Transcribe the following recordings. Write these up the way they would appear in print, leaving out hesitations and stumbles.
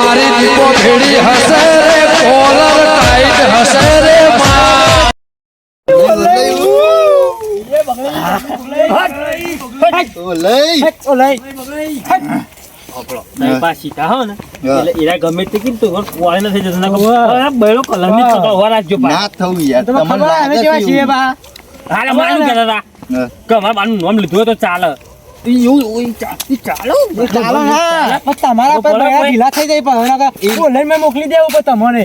મારી દીપો ભેડી હશે રે કોલર ટાઈટ હશે રે ગમે તે કીધું નથી જતો બેડો કલર ની રાખજો ના થવું યાર તમારે બાનું નામ લીધું તો ચાલે મોકલી દેવું તમને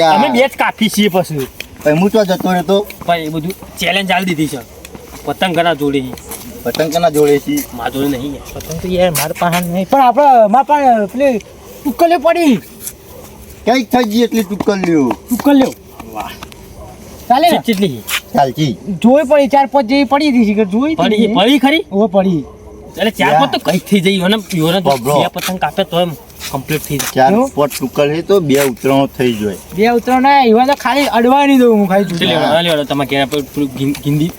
અમે બે જ કાફી છીએ પછી હું તો જતો રહેતો ભાઈ બધું ચેલેન્જ આલી દીધી છે પતંગ કના જોડે પતંગ કના જોડે છે માર જોડે નહીં પતંગ તો યાર મારા પાસે નહીં પણ આપણે મારા પાસે પેલી ટુક્કલે પડી કઈક થઈ ગઈ એટલી ટુક્કલ લ્યો ટુક્કલ લ્યો ચાલે ને? કેટલી ચાલજી જોઈ પડી 4-5 જેવી પડી હતી કે જોઈ પડી પડી ખરી ઓ પડી એટલે 4-5 તો કઈ થઈ જઈ અને યોને તો બે પતંગ કાપે તો એમ કમ્પ્લીટ થઈ જાય 4 ટુક્કલ છે તો 2 ઉતરણો થઈ જાય બે ઉતરો ના એવા તો ખાલી અડવાની દઉં હું ખાઈ છું લેવડો તમે કે ગિંદી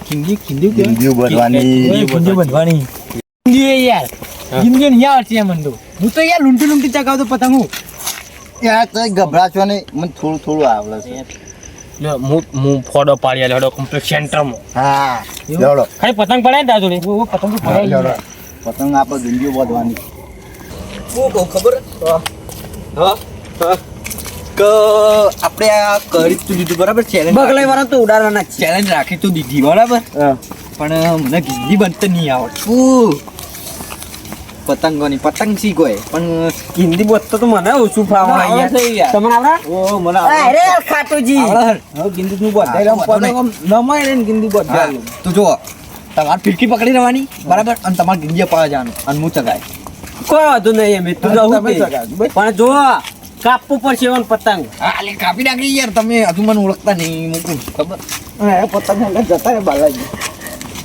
ગિંદીઓ ભરવાની બંધવાની ગિંદી યાર ગિંદી નહીં આવડતી એમ મને તો હું તો યાર લૂંટી ચગાવતો પતંગ હું યાર તો ગભરાશો ને મને થોડું આવડે છે હું ફોડો પાડી લેડો કમ્પ્લીટ સેન્ટરમાં હા લેવડો ખાલી પતંગ પડાય ને ત્યાં જોડે પતંગ પડાય પતંગ આપણે ગિંદીઓ બાંધવાની હું કહું ખબર કે આપણે આ કરી તું દીધું બરાબર ચેલેન્જ બગલાઈ વાળા તો ઉડાડવાના ચેલેન્જ રાખી તું દીધી બરાબર પણ મને ગિંદી બનતા નહીં આવડતું પતંગોની પતંગ શીખોય પણ હિન્દી બોલતો તો મને ઓછું ફાવવા તમને આવડે ઓ મને અરે ખાટુજી હવે ગિંદી નું બધાય પતંગ નમાય ને ગિંદી બધાય તો જો તમારે ફિરકી પકડી રહેવાની બરાબર અને તમારે ગિંદી પાવા જવાનું અને હું ચગાય કોઈ વાંધો નહીં એમ તું પણ જો કાપવું પડશે એવો પતંગ હાલે કાપી નાખી યાર તમે હજુ મને ઓળખતા નહીં મૂકું ખબર પતંગ જતા બાલાજી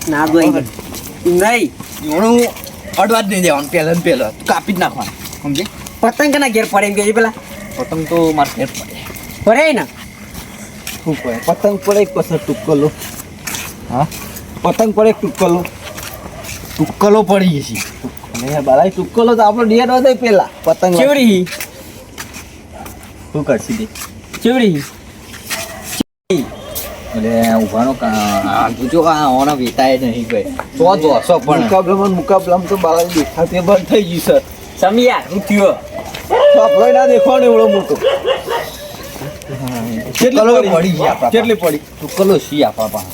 ના જોઈ નહીં એનું અડવા જ નહીં દેવાનું પહેલા ને પહેલા કાપી જ નાખવાનું સમજે પતંગ કના ઘેર પડે એમ કે પેલા પતંગ તો મારે ફેર પડે પડે ને શું પડે પતંગ પડે એક પછી ટુક્કલો હા પતંગ પડે એક ટુક્કલો ટુક્કલો પડી છે અને બાલા ટુક્કલો તો આપણો ડિયર હતો પેલા પતંગ ચેવડી શું કરશી દે ચેવડી એટલે ઉભાનો જો આ ઓના વેતાય નહીં ગઈ તો જોશો પણ મુકાબલામાં તો બાલા દેખાતે બંધ થઈ ગયું સર સમિયા રૂપિયો આપણો ના દેખવાનો એવડો મોટો કેટલી પડી છે આપણા કેટલી પડી ટુક્કલો છે આપણા પાસે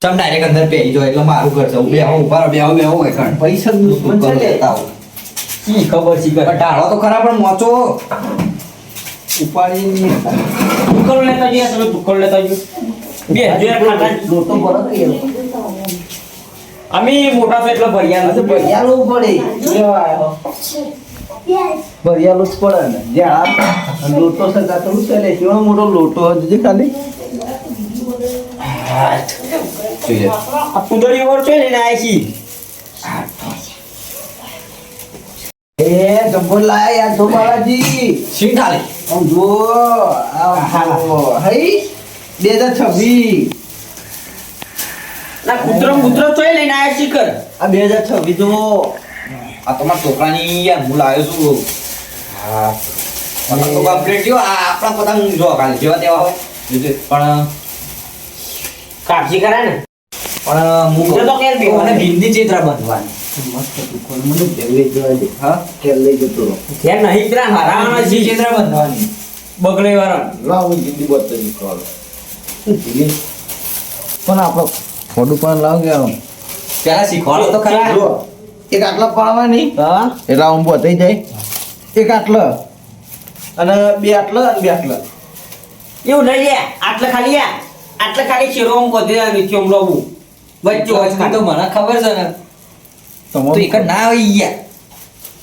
ચમ ડાયરેક્ટ અંદર પેઈ જો એટલે મારું ઘર છે બે ઉભા બેહો કણ પૈસા દુશ્મન છે લેતા હો ઈ ખબર છે કે ઢાળો તો ખરા પણ મોચો ઉપાડી ટુકડો લેતા જઈએ તમે ટુકડો લેતા જઈએ 2000 ખાતા લોટો બરો તો અમે મોટા છે એટલે ભરિયાનું ભરિયાલું પડે લેવા આવ્યો ભરિયાલું જ પડે ને જ્યાં લોટો છે ત્યાં તો ચાલે કેવો મોટો લોટો હજુ ખાલી આ કુંદરી ઓર છે ને આ છે એ જબ્બર લાયા યાર તો બાલાજી સિંહ ખાલી આમ જો હઈ 2026 ના કૂતરો ચોય લઈને આયા શીકર આ 2026 જો આ તમારા છોકરાની યાર હું લાવ્યો છું હા પતંગ તો કમ્પ્લીટ જો આ આપણા પતંગ જો કાલે જેવા તેવા હોય પણ કાપજી કરાય ને પણ હું તો કેર બી મને ભીંડી ચિત્ર બંધવાની મસ્ત તું મને કેલે જોઈ દે હા કેલે જતો કે નહીં ત્રા હરાણા ભીંડી ચિત્ર બંધવાની બગડે વાળા લાવ ભીંડી બત્તો નીકળો પણ આપણો ફોટો પણ લાવ કે પેલા શીખવાડો તો ખરા જો એક આટલા પાડવા નહીં હા એટલે આમ બતાઈ જાય એક આટલા અને બે આટલા અને બે આટલા એવું નહીં લે આટલે ખાલી શેરો આમ કોદે નીચે આમ લાવું વચ્ચે વચ્ચે તો મને ખબર છે ને તો એક ના આવી ગયા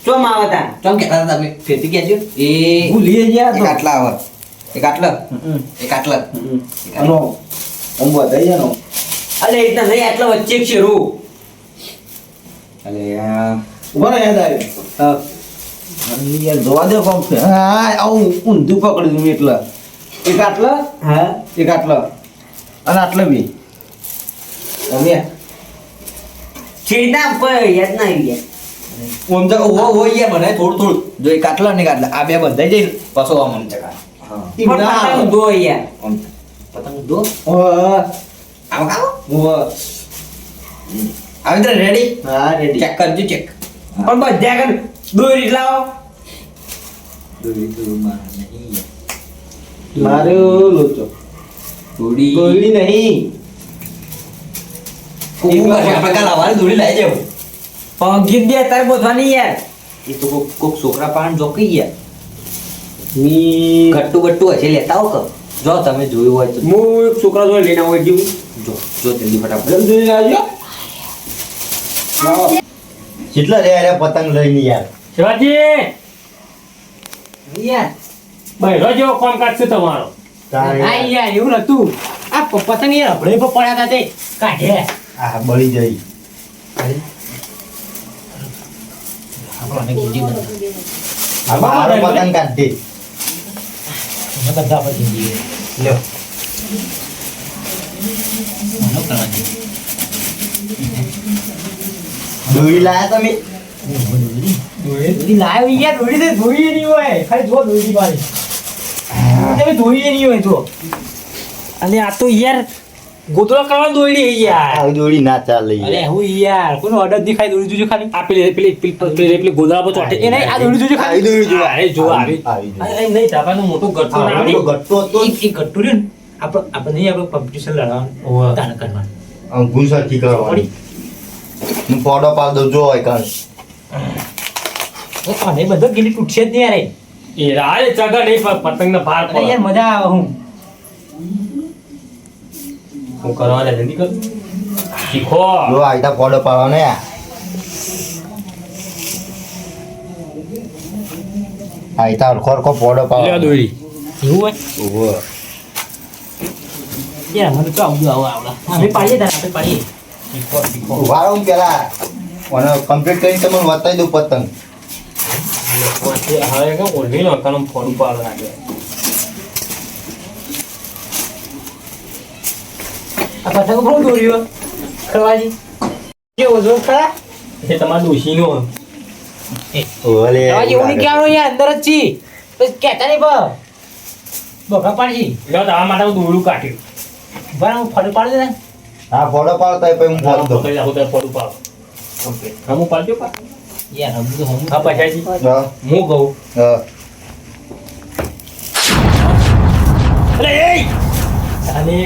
ચો માવતા ચમ કહેતા હતા તમે ફેરથી કહેજો એ ભૂલી ગયા એક આટલા આવે એક આટલા એક આટલા આનો ઓમ બતાઈ જાનો અલે ઇતના નહીં આટલા વચ્ચે એક શેરો અલે ઉભા રહો યાદ આવી યાર જોવા દે કોમ છે હા આવું ઊંધું પકડી દઉં એટલે એક આટલા હા એક આટલા અને આટલા બી તમે છેડના પર યાદ ના આવી ગયા. ઓમ તો ઓ યાર મને થોડું જો એક આટલા ને આટલા આ બે બંધાઈ જાય પાછો આમ આમ ચકા પણ પતંગ દો યાર. આમ પતંગ દો ઓહ, આમ કાઓ ઓહ. આવી રેડી હા રેડી ચેક કરજો ચેક પણ બધા કર દોરી લાવો. દોરી માર નહીં મારો લોચો દોરી ગોળી નહીં આપણે કાલ આવવાની દોરી લાવી દેવું પંખી દે તારે બોધવાની યાર. એ તો કોક છોકરા પાણ જોકી ગયા મી ગટ્ટુ બટ્ટુ હશે લેતા આવો કે જો તમે જોયું હોય તો હું એક છોકરા જોડે લઈને આવું જેવું. જો જલ્દી ફટાફટ જલ્દી આવજો કેટલા રે યાર પતંગ લઈને યાર શિવાજી બહેરો જેવો કોમ કાઢશે તમારો તારે યાર એવું નતું આ પતંગ યાર હબળે પર પડ્યા હતા તે કાઢે આ બળી જઈ મારો પતંગ કાઢી બધા પછી લ્યો દોરી લાયા તમે દોરી લાવ્યો યાર દોરી તો દોરી નહીં હોય ખાલી જો દોરી પાડી તમે દોરી નહીં હોય તો અને આ તો યાર ગોતરો કરવા દોરી યાર આ દોરી ના ચાલે અરે હું યાર કોનો ઓર્ડર દેખાય દોરી જોજો ખાલી આ પેલી ગોદરા પર ચોટે એ નહીં આ દોરી જોજો ખાલી આવી દોરી જોવા. અરે જો આવી આવી દોરી. અરે નહીં તાપાનું મોટું ગટ્ટો ના આ આવડી ગટ્ટો હતો એ ગટ્ટુ રે ને આપણે નહીં આપણે કોમ્પિટિશન લડવાનું તાણ કરવાનું અંકુશ સરખી કરવાની હું ફોટો પાડ દઉં જો હોય કાં અને બધો ગીલી તૂટશે જ નહીં યાર એ રાય ચગા નહીં પતંગ ને ભાર અરે યાર મજા આવે હું હું કરવાના જલ્દી કર શીખો જો આઈતા ફોટો પાડવાનો યાર આઈતા હરખો ફોટો લે પાડવાનો દોરી એવું હોય ઓહો યાર મને તો આવડું આવડા અમે પાડીએ તારે આપણે પાડીએ શીખો શીખો ઉભા રહો પેલા અને કમ્પ્લીટ કરીને તમને બતાવી દઉં પતંગ હવે કે ઓઢી નો કલમ ફોન પાડ લાગે આ પતંગ કોણ દોર્યો ખરવાજી કેવો જો ખરા એ તમારા દોશી નો ઓલે ખરવાજી એવું નહીં કહેવાનું યાર અંદર જ છી પછી કહેતા નહીં બખા પાડજી લો તમારા માટે હું દોરું કાઢ્યું બરાબર હું ફળ પાડી દે ને હા ફોટો પાડતા પછી હું ફોટો દઉં કરી નાખું તારે ફોટું પાડો હા હું પાડજો પા યાર હમ તો હમ હા પછાજી હા હું કહું હા અરે એ અને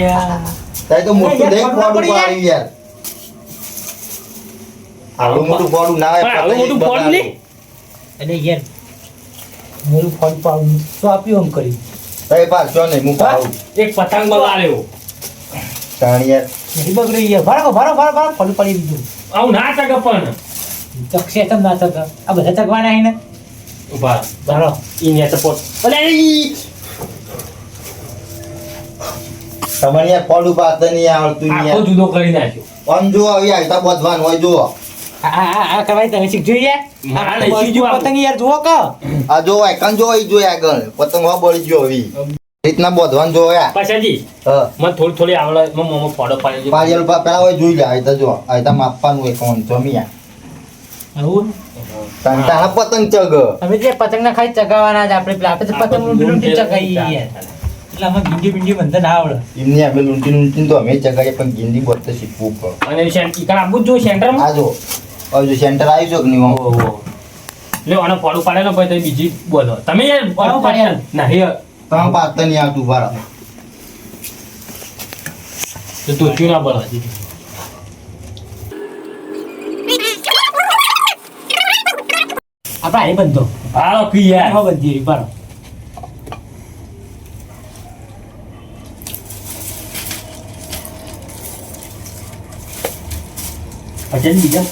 તાઈ તો મોટું યાર, દેખ ફોટો ફોટું પડી પાડી યાર આવું મોટું ફોટું ના હોય આવું મોટું ફોન નહીં અને યાર મારું ફળ પાડું તો આપ્યું આમ કરી તાઈ પાછો નહીં હું પાડું એક પતંગ બગાડ્યો તાણ યાર નહીં બગડી યાર ભારો ફળ પડી દીધું આવું ના ચગે પણ ચકશે તમ ના ચક આ બધા ચકવાના હે ને ઉભા ભારો ઈને સપોર્ટ અરે તમારે યાર ફોટું પાડતા નહીં આવડતું આખો યાર જુદો કરી નાખ્યો આમ જો આવી આઈતા બધવાનું હોય જો આ કરવાય તમે શીખજો યાર મારા આ નહીં શીખવું પતંગ યાર જુઓ કે આ જો એકન જો ઈ જો આગળ પતંગ હો બળી ગયો આવી રીતના બધવાનું જો યાર પછાજી હા મને થોડી આવડે મમ્મો ફોટો પાડી પાડેલ પેલા હોય જોઈ લે આઈતા જો આઈતા માપવાનું હોય કોણ જમ્યા આવું તારા પતંગ ચગ અમે જે પતંગ ના ખાઈ ચગાવવાના જ આપણે પેલા આપણે તો પતંગ લૂંટી ચગાવી યાર એટલે અમે ભીંડી બંધ ના આવડે એમની અમે લૂંટી તો અમે ચગાવીએ પણ ગિંદી બોલતે શીખવું પડે અને ઈકણ આપવું જ જોઈએ સેન્ટરમાં આ જો હવે સેન્ટર આવી જો કે નહીં આમ? ઓહો લે આનો ફોટો પાડેલો પછી તો બીજી બોલો તમે યાર ફોટો પાડેલો? નહીં તમે પાડતા નહીં આવતું બારા તો તોચ્યું ના બોલો આપણે હારી બંધો હાલો કી યાર હા બંધી રહી બારો પછી બીજા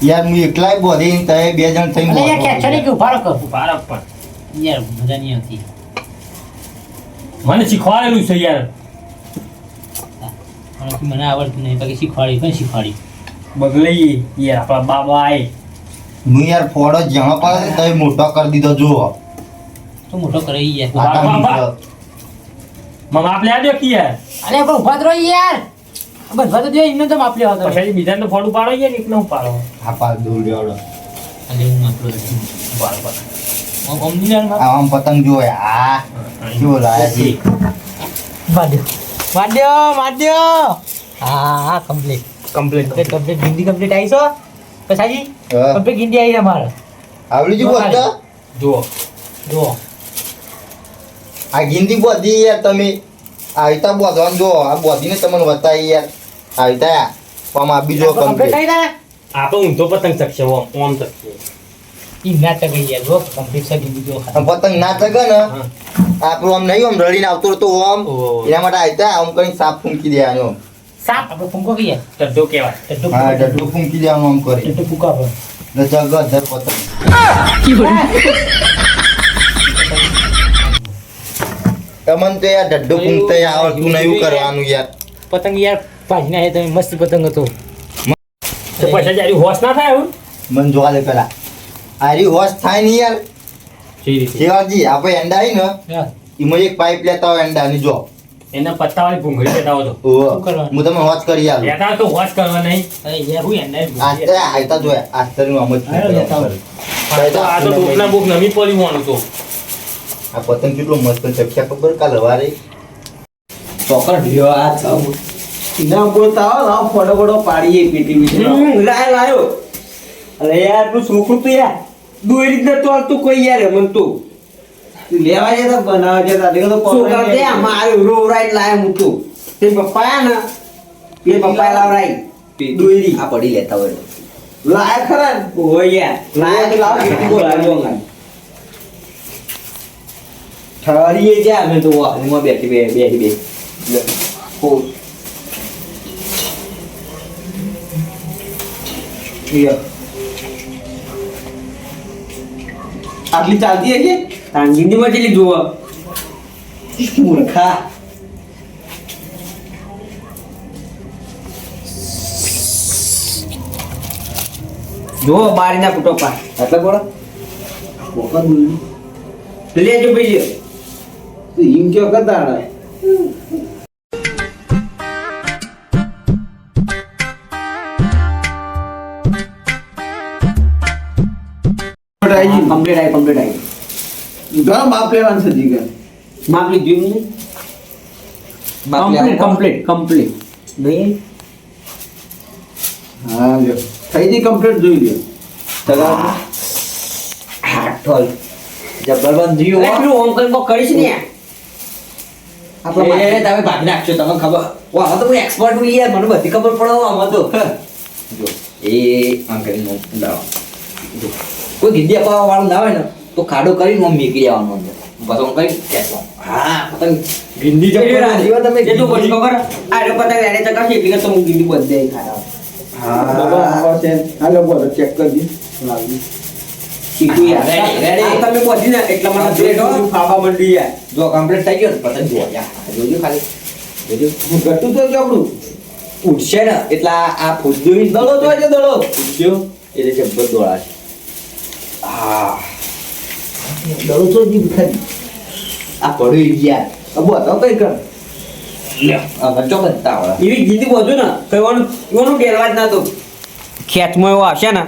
યાર હું એકલાય બોધી તે બે જણ થઈને અરે યાર ખેંચો નહીં કે ઉભા રહો બાર પણ યાર મજા નહીં આવતી મને શીખવાડેલું છે યાર મને આવડતું નહીં બાકી શીખવાડી પણ શીખવાડી બગલઈ યાર આપણા બાબા આય હું યાર ફોડો જ્યાં પાડે તો મોટો કરી દીધો જો તો મોટો કરે ઈ યાર આટા બાબા. નીકળ્યો. મમ્મા આપ લે આજો કી યાર અરે પણ ઉભા જ રહો યાર બધા તો જો એમને તો માપ લેવા પછી બીજાને તો ફોડું પાડો યાર એક નું પાડો આ પાક દૂર લેવડો અને હું આપણો પાડો અમની યાર આમ પતંગ જોયા કેવો લાયા છે વાદ્યો હા કમ્પ્લીટ ગિંડી કમ્પ્લીટ આવી છો પછી હા. કમ્પ્લીટ ગિંડી આવી અમારે આવડી જ બોલતા જુઓ આ ગિંદી બોધી યાર તમે આવીતા બોધવાનું જો આ બોધીને તમને બતાવી યાર આવીતા આમ આ બીજો કમ્પ્લીટ કમ્પ્લીટ આવી આ તો ઊંધો પતંગ શકશે ઓમ શકશે ઈ નાટક ગઈ યાર જો કમ્પ્લીટ છે ગિંડી જો આમ પતંગ ના ચગે ને આપણું આમ નહીં આમ રડીને આવતો હતો આમ ઓહો. એના માટે આવીતા આમ કરીને સાપ ફૂંકી દેવાનો આમ. સાપ આપણે ફૂંકો કહીએ ટડ્ડો કહેવાય હા ડડ્ડું ફૂંકી દેવાનું આમ કરી ટટ્ટુ ફૂંકા પર જગત પતંગ તમને તો યાર ડડ્ડું ફૂંકતા આવડતું નહીં એવું કરવાનું યાર પતંગ યાર ભાજીને આવ્યા તમે મસ્ત પતંગ હતો તો પછી જ્યારે હોશ ના થાય એવું મન જોવા દે પેલા આરી હોશ થાય નહીં યાર જે રીતે શિવાજી આપણે એંડા આવી ને એમાં એક પાઇપ લેતા હોય એંડાની જો એના પત્તાવાળી ભૂંગળી લેતા હોય તો ઓહો. શું કરવાનું? હું તમે હોશ કરી આલું લેતા હોય તો હોશ કરવા નહીં અરે યાર હું એને આસ્તે આયતા જોયા આસ્તરનું આમ જ હા, લેતા હોય. આ તો ટોપના બુક નમી પડી હોવાનું તો આ પતંગ કેટલો મસ્ત ચખ્યા ખબર કાલ હવારે ચોકર ઢીયો આ છ ના બોલતા આવો લાવ ફોટો ફોટો પાડીએ પીટી બીટી લાયો અરે યાર તું છોકરું તો યાર દોરી જ નતો આવતું કોઈ યાર મન તો લેવા જાય તો બનાવે છે તારે તો છોકરા તે મારે રોવરાઈ લાયો હું તો તે પપ્પા આયા ને એ પપ્પા લાવરાઈ દોરી આ પડી લેતા હોય લાયા ખરા ને? ઓય યાર લાયા તો લાવ કેટલી બોલાવ્યો અંગાઈ ઠરીએ જા અમે તો વાહમાં બેઠી બે ઓ આટલી ચાલતી હશે તાંગીંદીમાં જેટલી જોવા મૂર્ખા જો બારીના ફૂટો પા એટલે બોલો વખત બોલ્યું લેજો ભાઈ લ્યો તો એમ કયો કરતા કમ્પ્લીટ આવી ઘણા માપ લેવાનું છે જીગર માપ લીધું એમ કમ્પ્લીટ નહીં હા લ્યો થઈ ગઈ કમ્પ્લીટ જોઈ લ્યો ચલા હાથોલ જબરબંધ જીઓ અરે પેલું ઓમ કરીને કોક કરીશ ને યાર. આપણે તમે ભાગ નાખશો તમને ખબર વા આમાં તો હું એક્સપર્ટ હું યાર મને બધી ખબર પડે આમાં તો જો એ આમ કરીને લાવો જો કોઈ ગીડી અપાવવા વાળું ના હોય ને તો ખાડો કરીને આમ મેકી દેવાનું અંદર બસ આમ કરી ખેંચવાનું હા પતંગ ગીંડી જો જીવો તમે કેટલું બધું ખબર આ રે પતંગ રેડે ચકાશે એટલે તો હું ગીડી બધે ખાતા હા હાલો બોલો ચેક કરી લાવી સીધું યાર Ready. આ તમે પહોંચી ને એટલે મને Complete હો? ફાફા મંડી યાર જો કમ્પ્લીટ થઈ ગયો ને પતંગ જુઓ યાર જોજો ખાલી જોજો હું ઘટતું તો આપણું ઉડશે ને એટલે આ ફૂદું દડો તો છે દડો ઉડ્યો એટલે જબ્બર દોડા છે હા દડો તો જી ખાલી આ પડ્યું યાર અબો તો કઈ કર લે આ બચ્ચો બનતા વાળા એવી ગીડી બધું ને કહેવાનું એનું ડેરવા જ ના તો ખેંચમાં એવો આવશે ને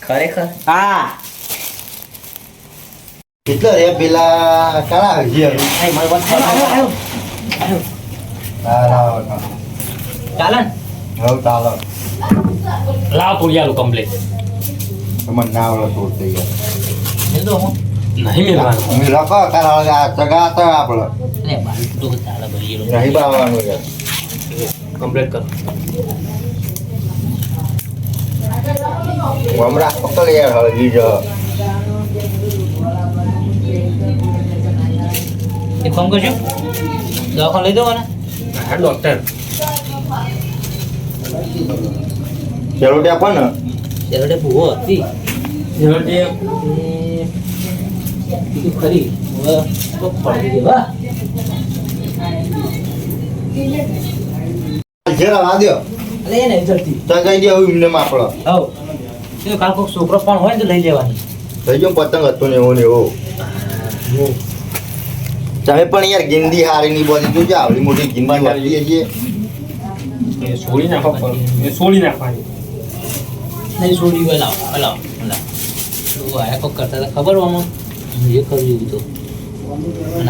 ખરેખર હા કેટલો રે પેલા કાળા હજી હવે નહીં મારી વાત ચાલે હા લાવો ચાલે હવે ચાલો લાવ તોડી આલું કમ્પ્લીટ તમને ના આવડે તો થઈ ગયા મેં તો હું નહીં મેળવાનું અમે લખો કાળ આ ચગા તો આપણે ને મારી તો ચાલે ભરી નહીં બનાવવાનું યાર કમ્પ્લીટ કરો હમણાં પકડ યાર હળગી જ એક કામ કરજો દવાખાને લઈ દો મને હા ડોક્ટર ચલો ત્યાં પણ ને એરડે ભૂવો હતી જે કીધું ખરી હવે તો પડી ગઈ વાહ જરા વાદ્યો અલે એને જલ્દી ચગાઈ દે હવે એમને આપણો હવ એ કાલ કોક છોકરો પણ હોય ને તો લઈ લેવાની થઈ ગયો પતંગ હતો ને એવો ને એવો તમે પણ યાર ગિંદી હારી ની બોલી જોજો આવડી મોટી ગિંદી વાળી છે એ છોડી નાખો કરો એ છોડી નાખવાની નહીં છોડી હોય લાવ લાવ લાવ લોકો આયા કોક કરતા હતા ખબર આમાં એ કર્યું એવું તો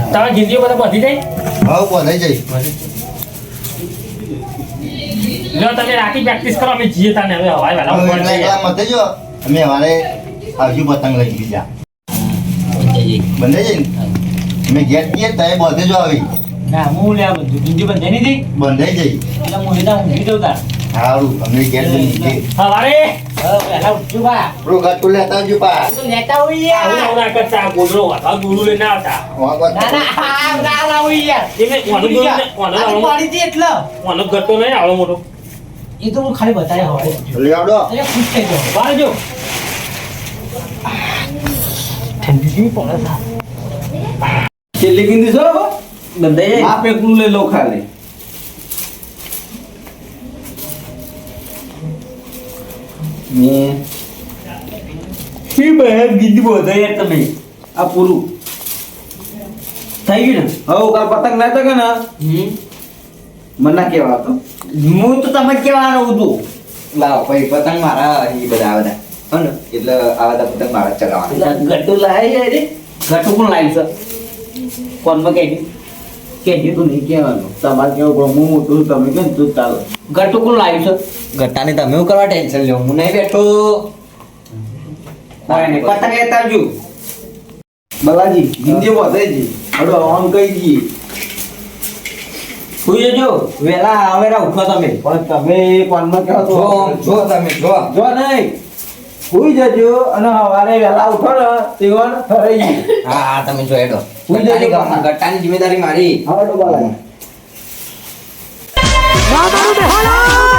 તારા ગીંદીઓ બધા બધી જાય હવે બોલાઈ જઈ જો તમે રાતી પ્રેક્ટિસ કરો અમે જીએ તાને હવે હવાય વાલા હવે ઉપર એટલા એકલા મત જો અમે અમારે આવજુ પતંગ લઈ બીજા બંધાઈ જઈ ને મેં ગેટ ગઈએ ત્યાં બધે જો આવી ના હું લે આ બધું ગીંજી બંધ નહીં થઈ બંધાઈ જઈ એટલે હું એના ઊંઘી જઉં તાર સારું અમે ગેટ જઈ હવારે પહેલા ઉઠ્યું બા પેલું ગાટું લેતા આવજો પા તો લેતા હોઈએ આવું આવું ના કરતા ગોદડો વાતા ગોદડું લઈને આવતા ના ના ના હોઈએ યાર એને ઓનો ગોદડો પાડી દે એટલે ઓનો ગટ્ટો નહીં આવડો મોટો એ તો હું ખાલી બતાવ્યા હવે લઈ આવડો એટલે ખુશ થઈ ગયો બહાર જો ઠંડી જેવી પડે છે છેલ્લી ગીંદી છો બંધાઈ જાય આ પેકલું લઈ લો ખાલી ને શી બહેર ગીંદી બોધાઈ યાર તમે આ પૂરું થઈ ગયું હવે કાલ પતંગ લેતા કે ને ને મને ના કહેવા હતો હું તો તમે કહેવાનો હતું લાવ ભાઈ પતંગ મારા એ બધા આ બધા હો ને એટલે આ બધા પતંગ મારા જ ચગાવવાના ગટ્ટુ લાવી જાય રે ગટ્ટુ કોણ લાવી છે કોનમાં કે તું નહીં કહેવાનું તમારે કેવું પણ હું મોટું તમે કેમ તું ચાલો ગટ્ટુ કોણ લાવી છે ગટ્ટાને તમે હું કરવા ટેન્શન લ્યો હું નહીં બેઠો પતંગ લેતા આવજો બલાજી ગીંદી વધાઈ જી હડો આમ કહી દઈએ સુઈ જજો વેલા આવેરા ઉઠો તમે પણ તમે કોનમાં કહો છો જો તમે જો જો નહીં સુઈ જજો અને સવારે વહેલા ઉઠો ને તેવન થઈ ગઈ હા હા તમે જો હેડો હું જઈ ગટ્ટાની ગટ્ટાની જિમ્મેદારી મારી હડો બલાજી રામા બેહાલા